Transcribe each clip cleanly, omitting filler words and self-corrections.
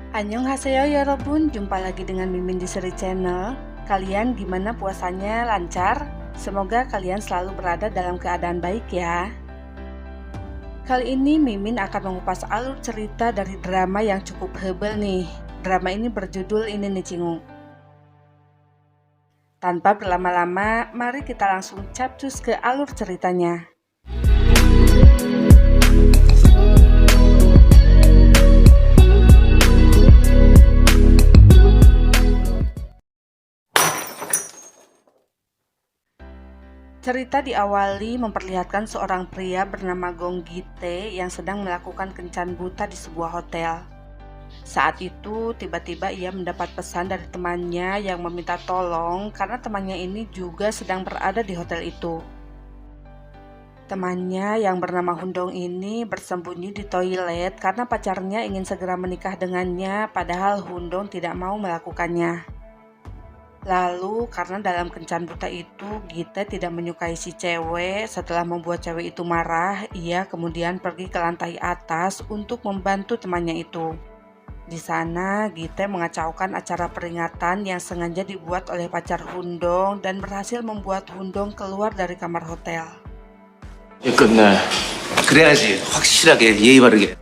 Annyeonghaseyo yorobun, jumpa lagi dengan Mimin di Seri Channel. Kalian gimana puasanya, lancar? Semoga kalian selalu berada dalam keadaan baik ya. Kali ini Mimin akan mengupas alur cerita dari drama yang cukup hebel nih. Drama ini berjudul Ini nih Cingung. Tanpa berlama-lama, mari kita langsung capcus ke alur ceritanya. Cerita diawali memperlihatkan seorang pria bernama Gong Gite yang sedang melakukan kencan buta di sebuah hotel. Saat itu, tiba-tiba ia mendapat pesan dari temannya yang meminta tolong karena temannya ini juga sedang berada di hotel itu. Temannya yang bernama Hundong ini bersembunyi di toilet karena pacarnya ingin segera menikah dengannya, padahal Hundong tidak mau melakukannya. Lalu karena dalam kencan buta itu Gite tidak menyukai si cewek, setelah membuat cewek itu marah, ia kemudian pergi ke lantai atas untuk membantu temannya itu. Di sana Gite mengacaukan acara peringatan yang sengaja dibuat oleh pacar Hundong dan berhasil membuat Hundong keluar dari kamar hotel. 끝내. 그래야지 확실하게 예의 바르게.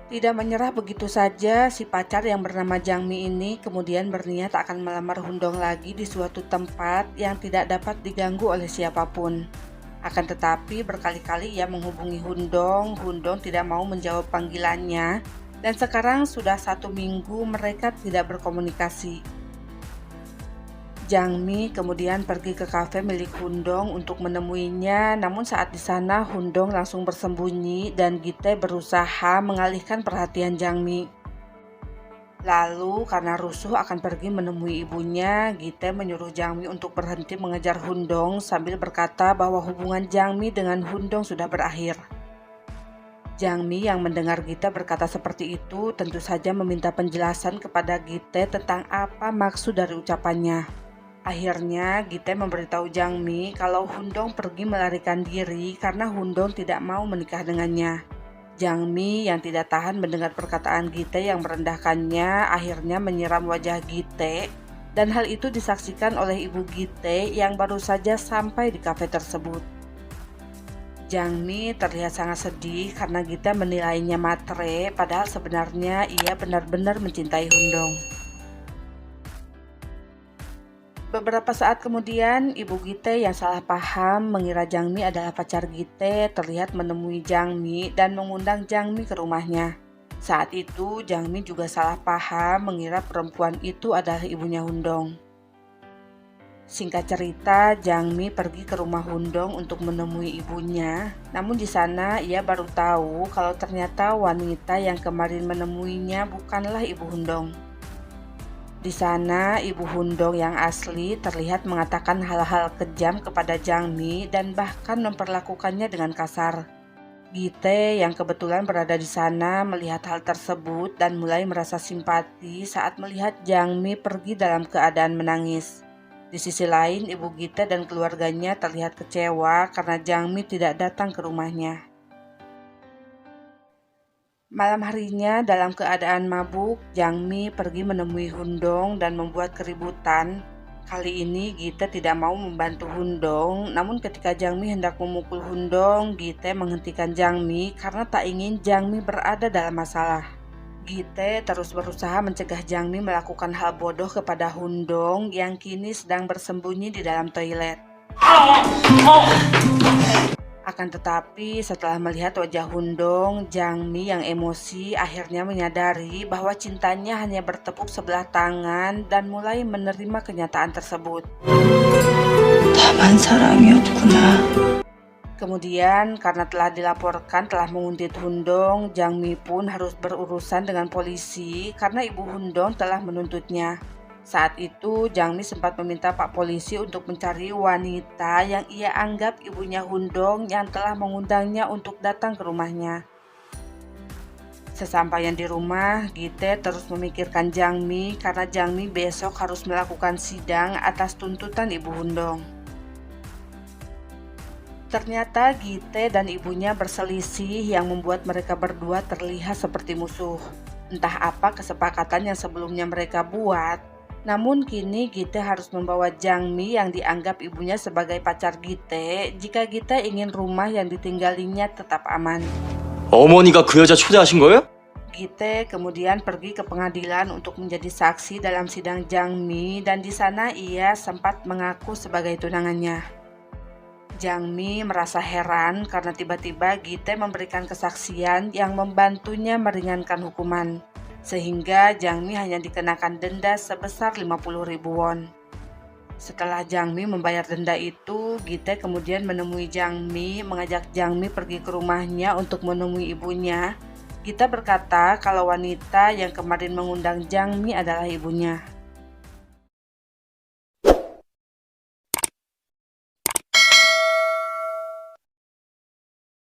Tidak menyerah begitu saja, si pacar yang bernama Jangmi ini kemudian berniat akan melamar Hundong lagi di suatu tempat yang tidak dapat diganggu oleh siapapun. Akan tetapi berkali-kali ia menghubungi Hundong tidak mau menjawab panggilannya, dan sekarang sudah 1 minggu mereka tidak berkomunikasi. Jangmi kemudian pergi ke kafe milik Hundong untuk menemuinya, namun saat di sana Hundong langsung bersembunyi dan Gite berusaha mengalihkan perhatian Jangmi. Lalu karena rusuh akan pergi menemui ibunya, Gite menyuruh Jangmi untuk berhenti mengejar Hundong sambil berkata bahwa hubungan Jangmi dengan Hundong sudah berakhir. Jangmi yang mendengar Gite berkata seperti itu tentu saja meminta penjelasan kepada Gite tentang apa maksud dari ucapannya. Akhirnya Gite memberitahu Jangmi kalau Hundong pergi melarikan diri karena Hundong tidak mau menikah dengannya. Jangmi yang tidak tahan mendengar perkataan Gite yang merendahkannya akhirnya menyiram wajah Gite, dan hal itu disaksikan oleh ibu Gite yang baru saja sampai di kafe tersebut. Jangmi terlihat sangat sedih karena Gite menilainya matre, padahal sebenarnya ia benar-benar mencintai Hundong. Beberapa saat kemudian, ibu Gite yang salah paham mengira Jangmi adalah pacar Gite terlihat menemui Jangmi dan mengundang Jangmi ke rumahnya. Saat itu, Jangmi juga salah paham mengira perempuan itu adalah ibunya Hundong. Singkat cerita, Jangmi pergi ke rumah Hundong untuk menemui ibunya. Namun di sana ia baru tahu kalau ternyata wanita yang kemarin menemuinya bukanlah ibu Hundong. Di sana, ibu Hundong yang asli terlihat mengatakan hal-hal kejam kepada Jangmi dan bahkan memperlakukannya dengan kasar. Gite yang kebetulan berada di sana melihat hal tersebut dan mulai merasa simpati saat melihat Jangmi pergi dalam keadaan menangis. Di sisi lain, ibu Gite dan keluarganya terlihat kecewa karena Jangmi tidak datang ke rumahnya. Malam harinya dalam keadaan mabuk, Jangmi pergi menemui Hundong dan membuat keributan. Kali ini Gite tidak mau membantu Hundong, namun ketika Jangmi hendak memukul Hundong, Gite menghentikan Jangmi karena tak ingin Jangmi berada dalam masalah. Gite terus berusaha mencegah Jangmi melakukan hal bodoh kepada Hundong yang kini sedang bersembunyi di dalam toilet. Akan tetapi setelah melihat wajah Hundong, Jangmi yang emosi akhirnya menyadari bahwa cintanya hanya bertepuk sebelah tangan dan mulai menerima kenyataan tersebut. 다만 사랑이었구나. Kemudian karena telah dilaporkan telah menguntit Hundong, Jangmi pun harus berurusan dengan polisi karena ibu Hundong telah menuntutnya. Saat itu, Jangmi sempat meminta Pak Polisi untuk mencari wanita yang ia anggap ibunya Hundong yang telah mengundangnya untuk datang ke rumahnya. Sesampainya di rumah, Gite terus memikirkan Jangmi karena Jangmi besok harus melakukan sidang atas tuntutan ibu Hundong. Ternyata Gite dan ibunya berselisih yang membuat mereka berdua terlihat seperti musuh. Entah apa kesepakatan yang sebelumnya mereka buat, namun kini Gite harus membawa Jangmi yang dianggap ibunya sebagai pacar Gite jika Gite ingin rumah yang ditinggalinya tetap aman. 어머니가 그 여자 초대하신 거예요? Gite kemudian pergi ke pengadilan untuk menjadi saksi dalam sidang Jangmi dan di sana ia sempat mengaku sebagai tunangannya. Jangmi merasa heran karena tiba-tiba Gite memberikan kesaksian yang membantunya meringankan hukuman, sehingga Jangmi hanya dikenakan denda sebesar 50.000 won. Setelah Jangmi membayar denda itu, Gite kemudian menemui Jangmi, mengajak Jangmi pergi ke rumahnya untuk menemui ibunya. Gite berkata kalau wanita yang kemarin mengundang Jangmi adalah ibunya.